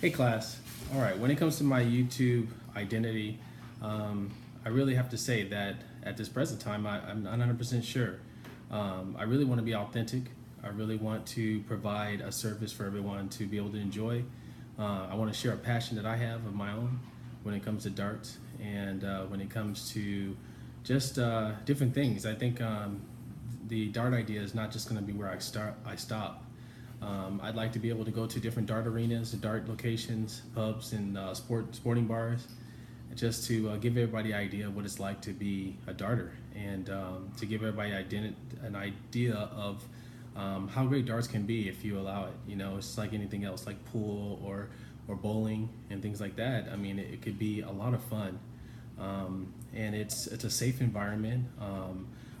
Hey class. All right, when it comes to my YouTube identity, I really have to say that at this present time, I'm not 100% sure. I really want to be authentic. I really want to provide a service for everyone to be able to enjoy. I want to share a passion that I have of my own when it comes to darts and when it comes to just different things. I think the dart idea is not just going to be where I stop. I'd like to be able to go to different dart arenas, dart locations, pubs, and sporting bars, just to give everybody an idea of what it's like to be a darter, and to give everybody an idea of how great darts can be if you allow it. You know, it's like anything else, like pool or bowling and things like that. I mean, it could be a lot of fun, and it's a safe environment.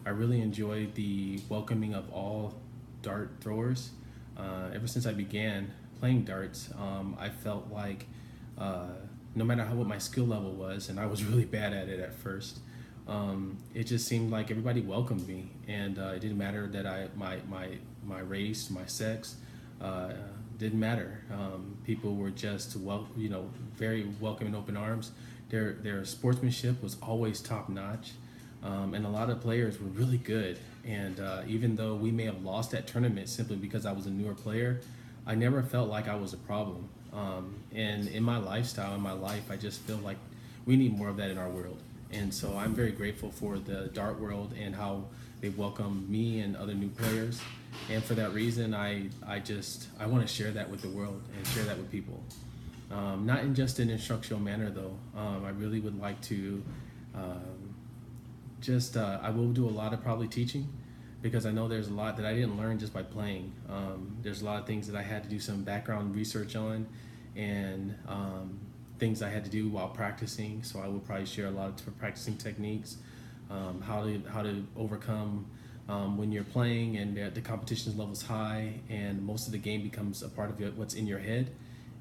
I really enjoy the welcoming of all dart throwers. Ever since I began playing darts, I felt like no matter what my skill level was, and I was really bad at it at first, it just seemed like everybody welcomed me, and it didn't matter that my race, my sex, didn't matter. People were just very welcome and open arms. Their sportsmanship was always top notch, and a lot of players were really good. And even though we may have lost that tournament simply because I was a newer player, I never felt like I was a problem. And in my lifestyle, in my life, I just feel like we need more of that in our world. And so I'm very grateful for the dart world and how they welcome me and other new players. And for that reason, I want to share that with the world and share that with people. Not in just an instructional manner, though. I really would like to I will do a lot of probably teaching, because I know there's a lot that I didn't learn just by playing. There's a lot of things that I had to do some background research on, and things I had to do while practicing. So I will probably share a lot of practicing techniques, how to overcome when you're playing and the competition level is high, and most of the game becomes a part of what's in your head,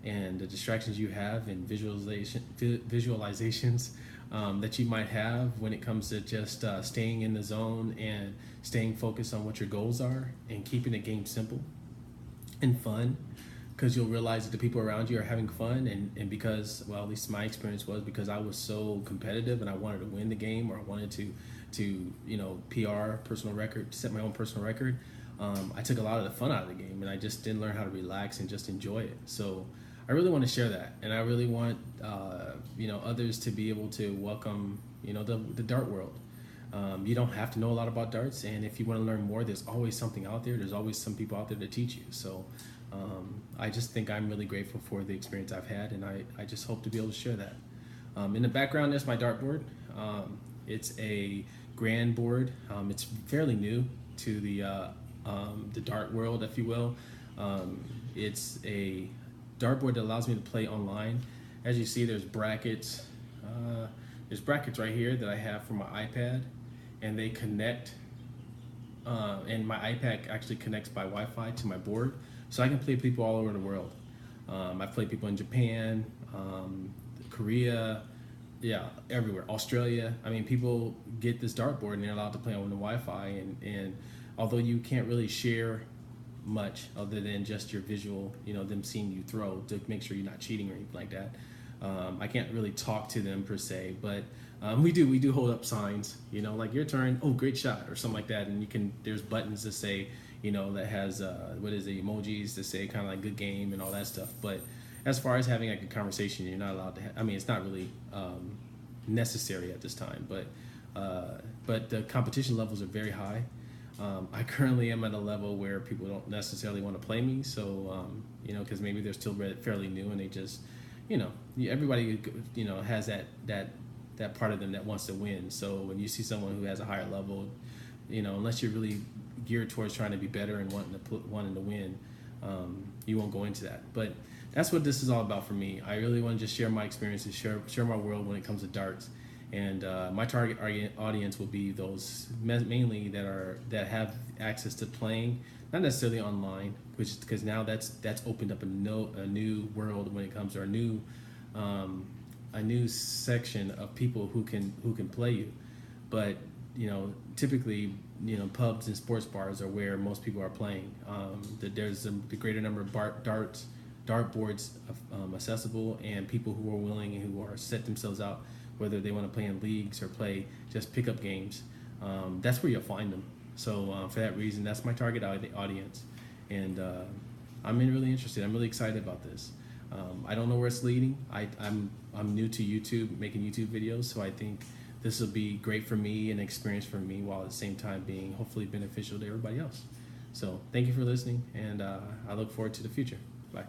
and the distractions you have and visualizations that you might have when it comes to just staying in the zone and staying focused on what your goals are and keeping the game simple and fun, because you'll realize that the people around you are having fun, and because, well, at least my experience was, because I was so competitive and I wanted to win the game, or I wanted to PR personal record, set my own personal record. I took a lot of the fun out of the game, and I just didn't learn how to relax and just enjoy it. So I really want to share that, and I really want others to be able to welcome the dart world. You don't have to know a lot about darts, and if you want to learn more, there's always something out there. There's always some people out there to teach you. So I just think I'm really grateful for the experience I've had, and I just hope to be able to share that. In the background, there's my dartboard. It's a grand board. It's fairly new to the dart world, if you will. It's a dartboard that allows me to play online. As you see, there's brackets. There's brackets right here that I have for my iPad, and they connect. And my iPad actually connects by Wi-Fi to my board, so I can play people all over the world. I've played people in Japan, Korea, yeah, everywhere. Australia. I mean, people get this dartboard and they're allowed to play on the Wi-Fi, and although you can't really share much other than just your visual, them seeing you throw to make sure you're not cheating or anything like that. I can't really talk to them per se, but we do hold up signs, like your turn, oh, great shot, or something like that, and there's buttons to say, that has emojis to say kind of like good game and all that stuff. But as far as having like a conversation, you're not allowed to. It's not really necessary at this time, but the competition levels are very high. I currently am at a level where people don't necessarily want to play me, so because maybe they're still fairly new and they just, everybody, has that part of them that wants to win. So when you see someone who has a higher level, unless you're really geared towards trying to be better and wanting to win, you won't go into that. But that's what this is all about for me. I really want to just share my experiences, share my world when it comes to darts. And my target audience will be those mainly that have access to playing, not necessarily online, because now that's opened up a new world when it comes to a new section of people who can play you. But typically, pubs and sports bars are where most people are playing. There's the greater number of darts dartboards accessible, and people who are willing and who are set themselves out, whether they want to play in leagues or play just pickup games. That's where you'll find them. So for that reason, that's my target audience, and I'm really interested. I'm really excited about this. I don't know where it's leading. I'm new to YouTube, making YouTube videos, so I think this will be great for me and an experience for me, while at the same time being hopefully beneficial to everybody else. So thank you for listening, and I look forward to the future. Bye.